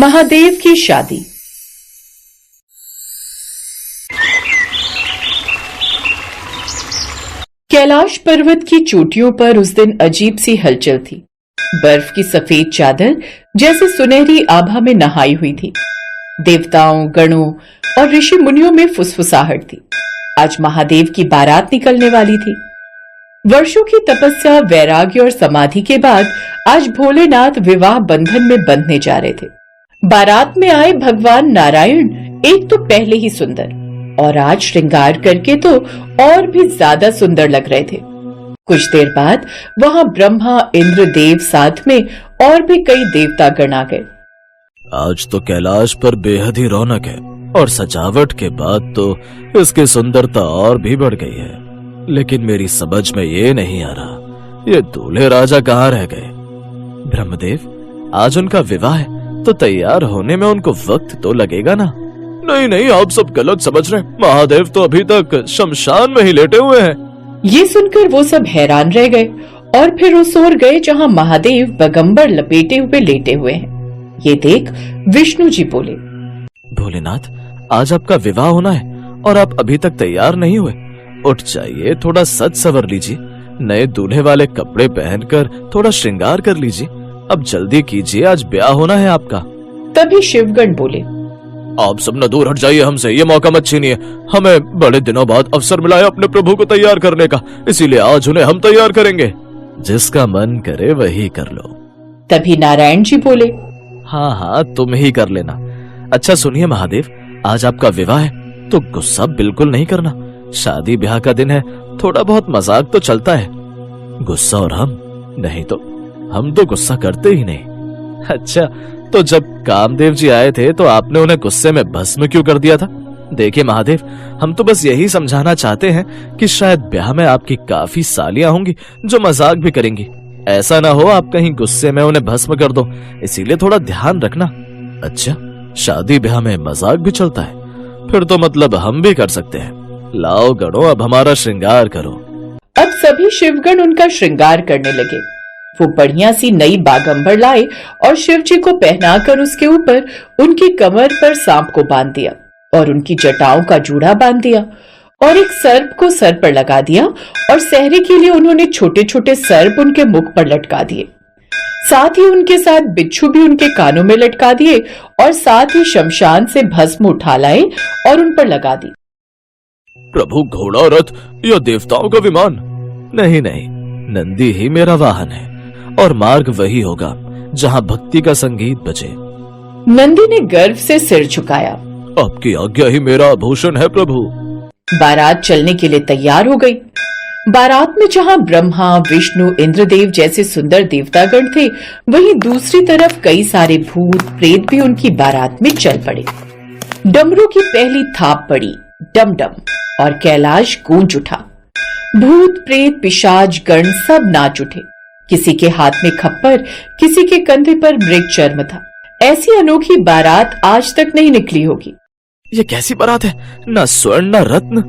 महादेव की शादी। कैलाश पर्वत की चोटियों पर उस दिन अजीब सी हलचल थी। बर्फ की सफेद चादर जैसे सुनहरी आभा में नहाई हुई थी। देवताओं, गणों और ऋषि मुनियों में फुसफुसाहट थी। आज महादेव की बारात निकलने वाली थी। वर्षों की तपस्या, वैराग्य और समाधि के बाद आज भोलेनाथ विवाह बंधन में बंधने जा रहे थे। बारात में आए भगवान नारायण एक तो पहले ही सुंदर और आज श्रृंगार करके तो और भी ज्यादा सुंदर लग रहे थे। कुछ देर बाद वहां ब्रह्मा, इंद्र देव साथ में और भी कई देवता गण आ गए। आज तो कैलाश पर बेहद ही रौनक है और सजावट के बाद तो इसकी सुंदरता और भी बढ़ गई है। लेकिन मेरी समझ में ये नहीं आ रहा, ये दूल्हे राजा कहाँ रह गए? ब्रह्मदेव, आज उनका विवाह है तो तैयार होने में उनको वक्त तो लगेगा ना? नहीं नहीं, आप सब गलत समझ रहे हैं। महादेव तो अभी तक शमशान में ही लेटे हुए हैं। ये सुनकर वो सब हैरान रह गए और फिर उस ओर गए जहाँ महादेव बगंबर लपेटे हुए लेटे हुए हैं। ये देख विष्णु जी बोले, भोलेनाथ, आज आपका विवाह होना है और आप अभी तक तैयार नहीं हुए। उठ जाइए, थोड़ा सज सवर लीजिए, नए दूल्हे वाले कपड़े पहनकर थोड़ा श्रृंगार कर लीजिए। अब जल्दी कीजिए, आज ब्याह होना है आपका। तभी शिवगण बोले, आप सब न दूर हट जाइए हमसे, ये मौका मत छीनिए। हमें बड़े दिनों बाद अवसर मिला है अपने प्रभु को तैयार करने का, इसीलिए आज उन्हें हम तैयार करेंगे। जिसका मन करे वही कर लो। तभी नारायण जी बोले, हाँ हाँ, तुम ही कर लेना। अच्छा सुनिए महादेव, आज आपका विवाह है तो गुस्सा बिल्कुल नहीं करना। शादी ब्याह का दिन है, थोड़ा बहुत मजाक तो चलता है। गुस्सा और हम तो गुस्सा करते ही नहीं। अच्छा, तो जब कामदेव जी आए थे तो आपने उन्हें गुस्से में भस्म क्यों कर दिया था? देखिए महादेव, हम तो बस यही समझाना चाहते हैं कि शायद ब्याह में आपकी काफी सालियां होंगी जो मजाक भी करेंगी। ऐसा ना हो आप कहीं गुस्से में उन्हें भस्म कर दो, इसीलिए थोड़ा ध्यान रखना। अच्छा, शादी ब्याह में मजाक भी चलता है? फिर तो मतलब हम भी कर सकते हैं। लाओ गणों, अब हमारा श्रृंगार करो। अब सभी शिवगण उनका श्रृंगार करने लगे। वो बढ़िया सी नई बागंबर लाए और शिव जी को पहनाकर उसके ऊपर उनकी कमर पर सांप को बांध दिया और उनकी जटाओं का जूड़ा बांध दिया और एक सर्प को सर पर लगा दिया और सहरे के लिए उन्होंने छोटे छोटे सर्प उनके मुख पर लटका दिए। साथ ही उनके साथ बिच्छू भी उनके कानों में लटका दिए और साथ ही शमशान से भस्म उठा लाए और उन पर लगा दी। प्रभु, घोड़ा, रथ या देवताओं का विमान? नहीं नहीं, नंदी ही मेरा वाहन है और मार्ग वही होगा जहाँ भक्ति का संगीत बजे। नंदी ने गर्व से सिर झुकाया। आपकी आज्ञा ही मेरा आभूषण है प्रभु। बारात चलने के लिए तैयार हो गई। बारात में जहाँ ब्रह्मा, विष्णु, इंद्रदेव जैसे सुंदर देवतागण थे, वहीं दूसरी तरफ कई सारे भूत प्रेत भी उनकी बारात में चल पड़े। डमरू की पहली थाप पड़ी, डम डम, और कैलाश गूंज उठा। भूत प्रेत पिशाच गण सब नाच उठे। किसी के हाथ में खप्पर, किसी के कंधे पर मृग चर्म था। ऐसी अनोखी बारात आज तक नहीं निकली होगी। ये कैसी बारात है? न स्वर्ण न रत्न।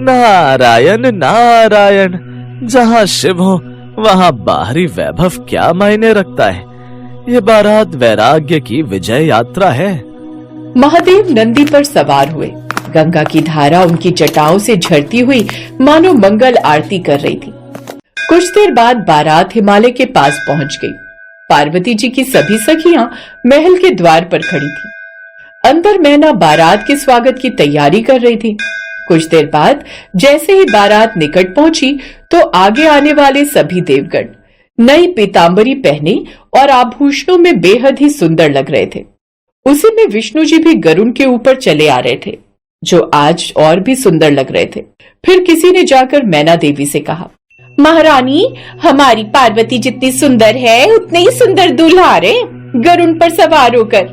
नारायण नारायण, जहाँ शिव हो वहाँ बाहरी वैभव क्या मायने रखता है। ये बारात वैराग्य की विजय यात्रा है। महादेव नंदी पर सवार हुए। गंगा की धारा उनकी जटाओं से झरती हुई मानो मंगल आरती कर रही थी। कुछ देर बाद बारात हिमालय के पास पहुंच गई। पार्वती जी की सभी सखियां महल के द्वार पर खड़ी थी। अंदर मैना बारात के स्वागत की तैयारी कर रही थी। कुछ देर बाद जैसे ही बारात निकट पहुंची तो आगे आने वाले सभी देवगण नई पीतांबरी पहने और आभूषणों में बेहद ही सुंदर लग रहे थे। उसी में विष्णु जी भी गरुड़ के ऊपर चले आ रहे थे, जो आज और भी सुंदर लग रहे थे। फिर किसी ने जाकर मैना देवी से कहा, महारानी, हमारी पार्वती जितनी सुंदर है उतने ही सुंदर दूल्हा आ रहे गरुड़ पर सवार होकर।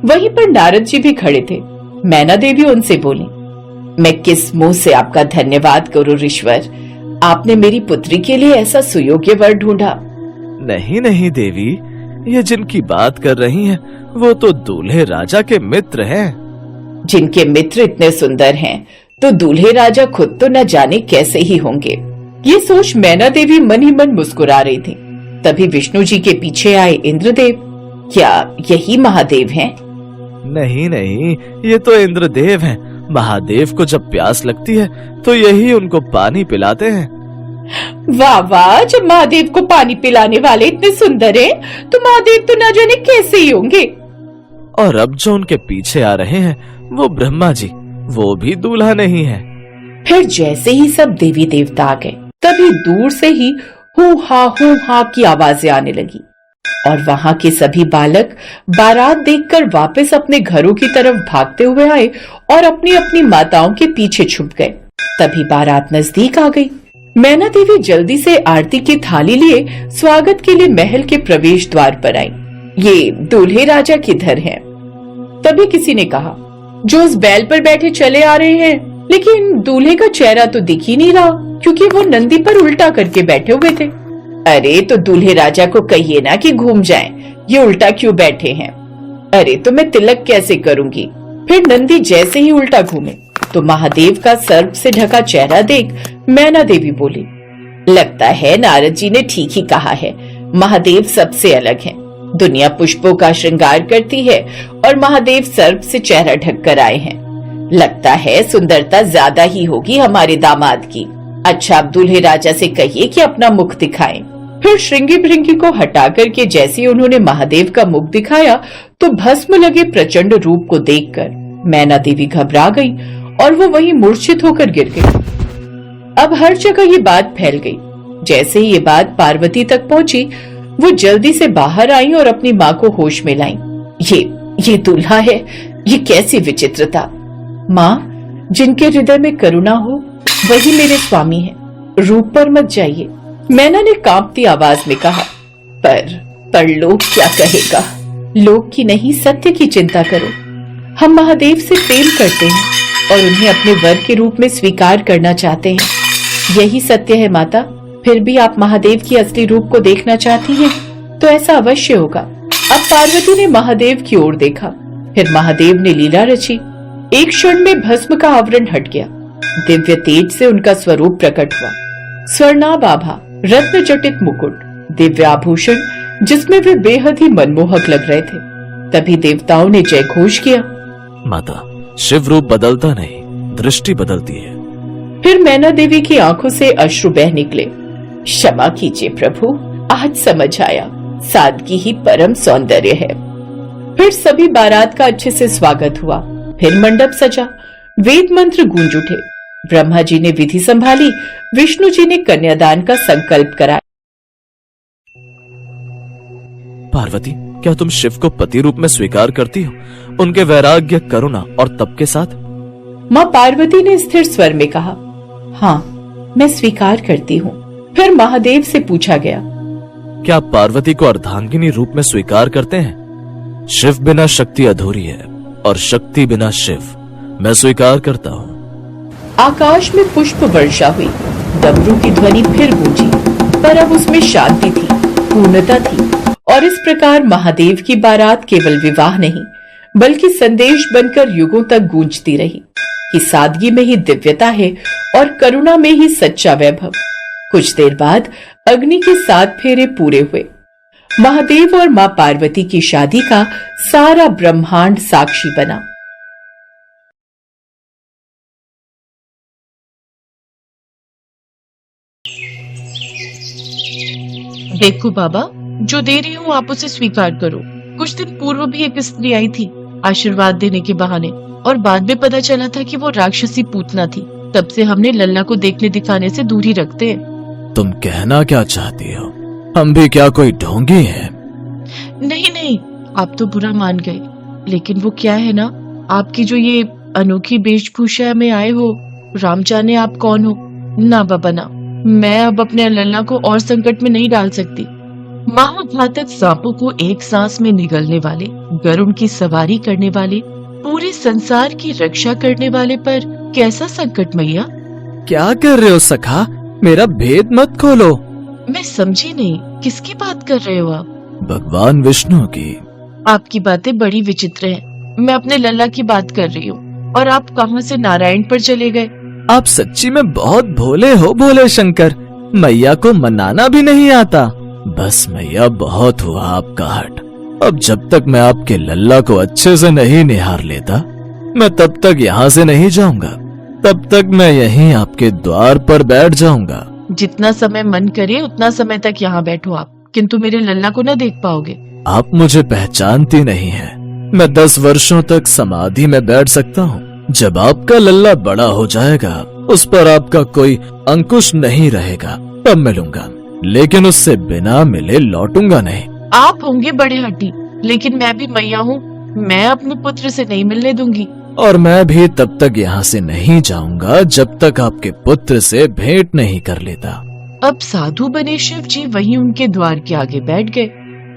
वहीं पर नारद जी भी खड़े थे। मैना देवी उनसे बोली, मैं किस मुंह से आपका धन्यवाद करूं ऋषवर, आपने मेरी पुत्री के लिए ऐसा सुयोग्य वर ढूंढा। नहीं नहीं देवी, ये जिनकी बात कर रही हैं वो तो दूल्हे राजा के मित्र हैं। जिनके मित्र इतने सुंदर हैं तो दूल्हे राजा खुद तो न जाने कैसे ही होंगे। ये सोच मैना देवी मन ही मन मुस्कुरा रही थी। तभी विष्णु जी के पीछे आए इंद्रदेव। क्या यही महादेव हैं? नहीं नहीं, ये तो इंद्रदेव हैं। महादेव को जब प्यास लगती है तो यही उनको पानी पिलाते हैं। वाह वाह, जब महादेव को पानी पिलाने वाले इतने सुंदर हैं, तो महादेव तो ना जाने कैसे ही होंगे। और अब जो उनके पीछे आ रहे हैं वो ब्रह्मा जी, वो भी दूल्हा नहीं है। फिर जैसे ही सब देवी देवता आ गए, तभी दूर से ही हू हा की आवाजें आने लगी और वहां के सभी बालक बारात देखकर वापस अपने घरों की तरफ भागते हुए आए और अपनी अपनी माताओं के पीछे छुप गए। तभी बारात नजदीक आ गई। मैना देवी जल्दी से आरती की थाली लिए स्वागत के लिए महल के प्रवेश द्वार पर आई। ये दूल्हे राजा किधर हैं? तभी किसी ने कहा, जो उस बैल पर बैठे चले आ रहे हैं, लेकिन दूल्हे का चेहरा तो दिख ही नहीं रहा, क्योंकि वो नंदी पर उल्टा करके बैठे हुए थे। अरे तो दूल्हे राजा को कहिए ना कि घूम जाएं, ये उल्टा क्यों बैठे हैं? अरे तो मैं तिलक कैसे करूंगी? फिर नंदी जैसे ही उल्टा घूमे तो महादेव का सर्प से ढका चेहरा देख मैना देवी बोली, लगता है नारद जी ने ठीक ही कहा है, महादेव सबसे अलग हैं। दुनिया पुष्पों का श्रृंगार करती है और महादेव सर्प से चेहरा ढक कर आए हैं। लगता है सुंदरता ज्यादा ही होगी हमारे दामाद की। अच्छा, अब दूल्हे राजा से कहिए कि अपना मुख दिखाएं। फिर श्रृंगी भृंगी को हटा करके जैसे ही उन्होंने महादेव का मुख दिखाया तो भस्म लगे प्रचंड रूप को देखकर मैना देवी घबरा गई और वो वहीं मूर्छित होकर गिर गई। अब हर जगह ये बात फैल गई। जैसे ही ये बात पार्वती तक पहुंची, वो जल्दी से बाहर आई और अपनी माँ को होश में लाई। ये दूल्हा है, ये कैसी विचित्रता। माँ, जिनके हृदय में करुणा हो वही मेरे स्वामी है, रूप पर मत जाइए, मैना ने कांपती आवाज में कहा। पर लोग क्या कहेगा? लोग की नहीं, सत्य की चिंता करो। हम महादेव से प्रेम करते हैं और उन्हें अपने वर के रूप में स्वीकार करना चाहते हैं। यही सत्य है माता। फिर भी आप महादेव की असली रूप को देखना चाहती हैं, तो ऐसा अवश्य होगा। अब पार्वती ने महादेव की ओर देखा, फिर महादेव ने लीला रची। एक क्षण में भस्म का आवरण हट गया, दिव्य तेज से उनका स्वरूप प्रकट हुआ। स्वर्णाभ आभा, रत्न जटित मुकुट, दिव्य आभूषण जिसमें वे बेहद ही मनमोहक लग रहे थे। तभी देवताओं ने जय घोष किया। माता, शिव रूप बदलता नहीं, दृष्टि बदलती है। फिर मैना देवी की आंखों से अश्रु बह निकले। क्षमा कीजिए प्रभु, आज समझ आया, सादगी ही परम सौंदर्य है। फिर सभी बारात का अच्छे से स्वागत हुआ। फिर मंडप सजा, वेद मंत्र गूंज उठे। ब्रह्मा जी ने विधि संभाली, विष्णु जी ने कन्यादान का संकल्प कराया। पार्वती, क्या तुम शिव को पति रूप में स्वीकार करती हो, उनके वैराग्य, करुणा और तप के साथ? माँ पार्वती ने स्थिर स्वर में कहा, हाँ, मैं स्वीकार करती हूँ। फिर महादेव से पूछा गया, क्या आप पार्वती को अर्धांगिनी रूप में स्वीकार करते हैं? शिव बिना शक्ति अधूरी है और शक्ति बिना शिव। मैं स्वीकार करता हूँ। आकाश में पुष्प वर्षा हुई, डमरू की ध्वनि फिर गूंजी, पर अब उसमें शांति थी, पूर्णता थी। और इस प्रकार महादेव की बारात केवल विवाह नहीं, बल्कि संदेश बनकर युगों तक गूंजती रही कि सादगी में ही दिव्यता है और करुणा में ही सच्चा वैभव। कुछ देर बाद अग्नि के 7 फेरे पूरे हुए। महादेव और मां पार्वती की शादी का सारा ब्रह्मांड साक्षी बना। देखो बाबा, जो दे रही हूँ आप उसे स्वीकार करो। कुछ दिन पूर्व भी एक स्त्री आई थी आशीर्वाद देने के बहाने, और बाद में पता चला था कि वो राक्षसी पूतना थी। तब से हमने लल्ला को देखने दिखाने से दूरी रखते हैं। तुम कहना क्या चाहती हो? हम भी क्या कोई ढोंगी हैं? नहीं, आप तो बुरा मान गए, लेकिन वो क्या है ना, आपकी जो ये अनोखी वेशभूषा में आए हो, राम जाने आप कौन हो। ना बाबा ना, मैं अब अपने लल्ला को और संकट में नहीं डाल सकती। महाघातक सांपों को एक सांस में निगलने वाले, गरुड़ की सवारी करने वाले, पूरे संसार की रक्षा करने वाले पर कैसा संकट मैया? क्या कर रहे हो सखा? मेरा भेद मत खोलो। मैं समझी नहीं, किसकी बात कर रहे हो आप? भगवान विष्णु की। आपकी बातें बड़ी विचित्र हैं। मैं अपने लल्ला की बात कर रही हूँ, और आप कहाँ से नारायण पर चले गए? आप सच्ची में बहुत भोले हो भोले शंकर। मैया को मनाना भी नहीं आता। बस मैया, बहुत हुआ आपका हट। अब जब तक मैं आपके लल्ला को अच्छे से नहीं निहार लेता, मैं तब तक यहाँ से नहीं जाऊंगा। तब तक मैं यहीं आपके द्वार पर बैठ जाऊंगा। जितना समय मन करे उतना समय तक यहाँ बैठो आप, किंतु मेरे लल्ला को न देख पाओगे। आप मुझे पहचानती नहीं हैं। मैं 10 वर्षों तक समाधि में बैठ सकता हूँ। जब आपका लल्ला बड़ा हो जाएगा, उस पर आपका कोई अंकुश नहीं रहेगा, तब मिलूंगा, लेकिन उससे बिना मिले लौटूंगा नहीं। आप होंगे बड़े हट्टी, लेकिन मैं भी मैया हूँ। मैं अपने पुत्र से नहीं मिलने दूंगी। और मैं भी तब तक यहाँ से नहीं जाऊंगा जब तक आपके पुत्र से भेंट नहीं कर लेता। अब साधु बने शिव जी वहीं उनके द्वार के आगे बैठ गए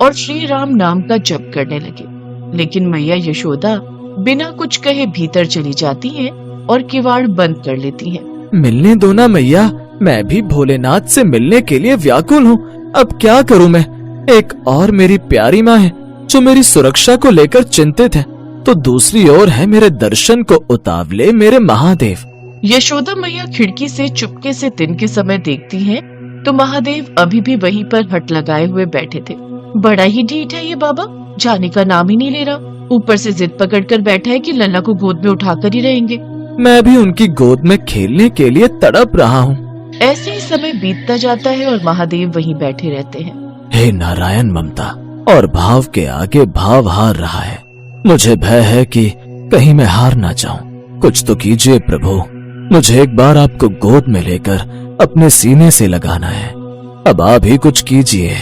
और श्री राम नाम का जप करने लगे। लेकिन मैया यशोदा बिना कुछ कहे भीतर चली जाती हैं और किवाड़ बंद कर लेती हैं। मिलने दो ना मैया, मैं भी भोलेनाथ से मिलने के लिए व्याकुल हूँ। अब क्या करूँ मैं? एक और मेरी प्यारी माँ है जो मेरी सुरक्षा को लेकर चिंतित है, तो दूसरी ओर है मेरे दर्शन को उतावले मेरे महादेव। यशोदा मैया खिड़की से चुपके से दिन के समय देखती हैं तो महादेव अभी भी वहीं पर हट लगाए हुए बैठे थे। बड़ा ही ढीठ है ये बाबा, जाने का नाम ही नहीं ले रहा। ऊपर से जिद पकड़कर बैठा है कि लल्ला को गोद में उठाकर ही रहेंगे। मैं भी उनकी गोद में खेलने के लिए तड़प रहा हूँ। ऐसे ही समय बीतता जाता है और महादेव वहीं बैठे रहते हैं। हे नारायण, ममता और भाव के आगे भाव हार रहा है। मुझे भय है कि कहीं मैं हार ना जाऊं। कुछ तो कीजिए प्रभु, मुझे एक बार आपको गोद में लेकर अपने सीने से लगाना है। अब आप ही कुछ कीजिए,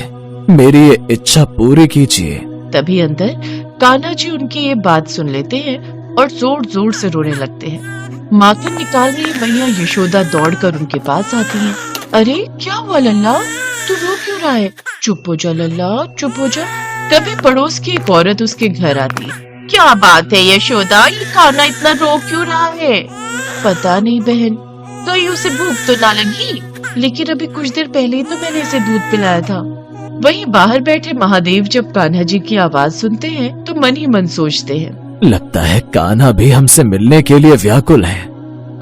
मेरी ये इच्छा पूरी कीजिए। तभी अंदर कान्हा जी उनकी ये बात सुन लेते हैं और जोर जोर से रोने लगते हैं। माखन निकाल रही मैया यशोदा दौड़कर उनके पास आती हैं। अरे क्या हुआ लल्ला, तू रो क्यों रहा है? चुप हो जा लल्ला, चुप हो जा। तभी पड़ोस की एक औरत उसके घर आती है। क्या बात है यशोदा, ये कान्हा इतना रो क्यों रहा है? पता नहीं बहन, कहीं उसे भूख तो ना लगी, लेकिन अभी कुछ देर पहले ही तो मैंने इसे दूध पिलाया था। वहीं बाहर बैठे महादेव जब कान्हा जी की आवाज सुनते हैं तो मन ही मन सोचते हैं, लगता है कान्हा भी हमसे मिलने के लिए व्याकुल है।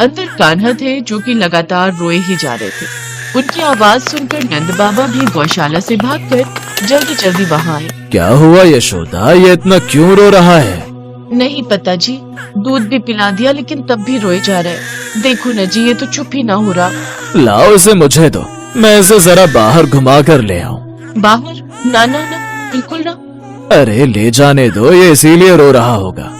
अंदर कान्हा थे जो कि लगातार रोए ही जा रहे थे। उनकी आवाज सुनकर नंद बाबा भी गौशाला से भागकर जल्दी जल्दी वहाँ आए। क्या हुआ यशोदा, ये इतना क्यों रो रहा है? नहीं पता जी, दूध भी पिला दिया लेकिन तब भी रोए जा रहा है। देखो न जी, ये तो चुप ही ना हो रहा। लाओ इसे मुझे दो, मैं इसे जरा बाहर घुमा कर ले आऊं। बाहर? ना ना ना, बिल्कुल ना। अरे ले जाने दो, ये इसीलिए रो रहा होगा।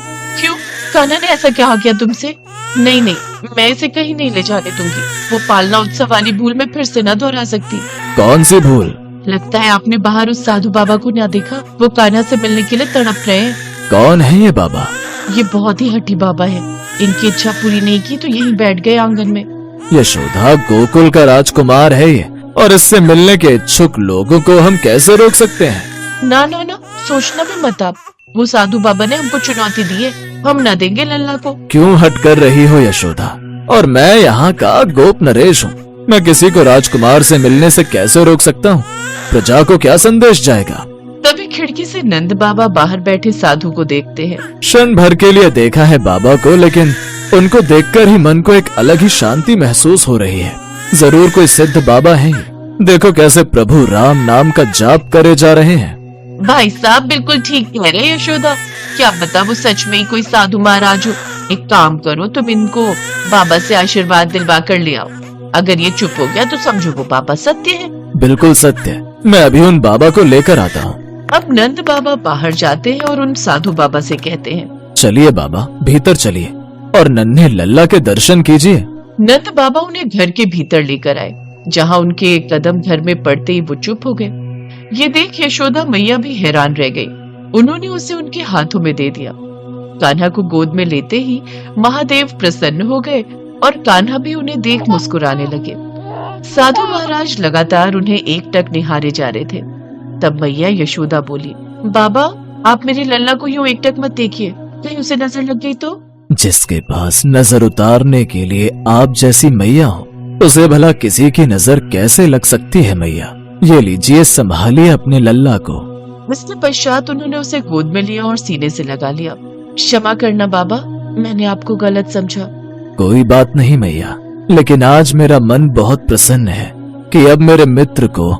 क्यों, कान्हा ने ऐसा क्या किया तुमसे? नहीं नहीं, मैं इसे कहीं नहीं ले जाने दूंगी। वो पालना उत्सव वाली भूल में फिर से न दोहरा सकती। कौन सी भूल? लगता है आपने बाहर उस साधु बाबा को ना देखा, वो कान्हा से मिलने के लिए तड़प रहे हैं। कौन है ये बाबा? ये बहुत ही हठी बाबा है। इनकी इच्छा पूरी नहीं की तो यहीं बैठ गए आंगन में। यशोदा, गोकुल का राजकुमार है ये, और इससे मिलने के इच्छुक लोगों को हम कैसे रोक सकते हैं? ना ना ना, सोचना भी मत आप। वो साधु बाबा ने हमको चुनौती दी है, हम न देंगे लल्ला को। क्यों हट कर रही हो यशोदा? और मैं यहाँ का गोप नरेश हूँ, मैं किसी को राजकुमार से मिलने से कैसे रोक सकता हूँ? प्रजा को क्या संदेश जाएगा? तभी खिड़की से नंद बाबा बाहर बैठे साधु को देखते हैं। क्षण भर के लिए देखा है बाबा को, लेकिन उनको देखकर ही मन को एक अलग ही शांति महसूस हो रही है। जरूर कोई सिद्ध बाबा है ये। देखो कैसे प्रभु राम नाम का जाप करे जा रहे हैं। भाई साहब बिल्कुल ठीक कह रहे हैं यशोदा, क्या पता वो सच में ही कोई साधु महाराज हो। एक काम करो, तुम इनको बाबा से आशीर्वाद दिलवा कर ले आओ। अगर ये चुप हो गया तो समझो वो बाबा सत्य है। बिल्कुल सत्य, मैं अभी उन बाबा को लेकर आता हूँ। अब नंद बाबा बाहर जाते हैं और उन साधु बाबा से कहते हैं, चलिए बाबा, भीतर चलिए और नन्हे लल्ला के दर्शन कीजिए। नंद बाबा उन्हें घर के भीतर लेकर आए, जहाँ उनके एक कदम घर में पड़ते ही वो चुप हो गए। ये देख यशोदा मैया भी हैरान रह गई। उन्होंने उसे उनके हाथों में दे दिया। कान्हा को गोद में लेते ही महादेव प्रसन्न हो गए और कान्हा भी उन्हें देख मुस्कुराने लगे। साधु महाराज लगातार उन्हें एकटक निहारे जा रहे थे। तब मैया यशोदा बोली, बाबा आप मेरे लल्ला को यूं एकटक मत देखिए, कहीं उसे नजर लग गई तो। जिसके पास नजर उतारने के लिए आप जैसी मैया हो, उसे भला किसी की नजर कैसे लग सकती है मैया? ये लीजिए, संभालिए अपने लल्ला को। इसके पश्चात उन्होंने उसे गोद में लिया और सीने से लगा लिया। क्षमा करना बाबा, मैंने आपको गलत समझा। कोई बात नहीं मैया, लेकिन आज मेरा मन बहुत प्रसन्न है कि अब मेरे मित्र को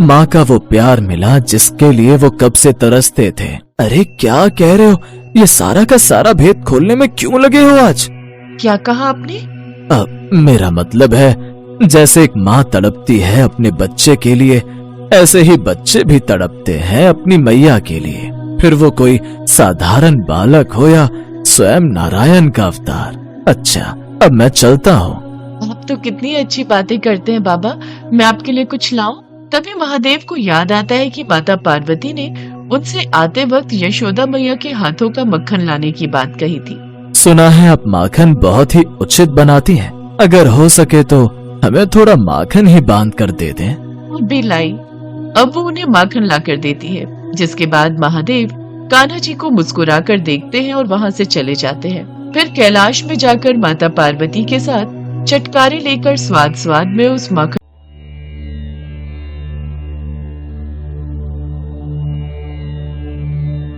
माँ का वो प्यार मिला जिसके लिए वो कब से तरसते थे। अरे क्या कह रहे हो, ये सारा का सारा भेद खोलने में क्यों लगे हो आज? क्या कहा आपने? मेरा मतलब है, जैसे एक माँ तड़पती है अपने बच्चे के लिए, ऐसे ही बच्चे भी तड़पते हैं अपनी मैया के लिए, फिर वो कोई साधारण बालक हो या स्वयं नारायण का अवतार। अच्छा, अब मैं चलता हूँ। आप तो कितनी अच्छी बातें करते हैं बाबा। मैं आपके लिए कुछ लाऊं? तभी महादेव को याद आता है कि माता पार्वती ने उनसे आते वक्त यशोदा मैया के हाथों का मक्खन लाने की बात कही थी। सुना है आप माखन बहुत ही उचित बनाती हैं। अगर हो सके तो हमें थोड़ा माखन ही बांध कर दे दें। भी लाई। अब वो उन्हें माखन लाकर देती है, जिसके बाद महादेव कान्हा जी को मुस्कुरा कर देखते हैं और वहाँ से चले जाते हैं। फिर कैलाश में जाकर माता पार्वती के साथ चटकारे लेकर स्वाद स्वाद में उस माखन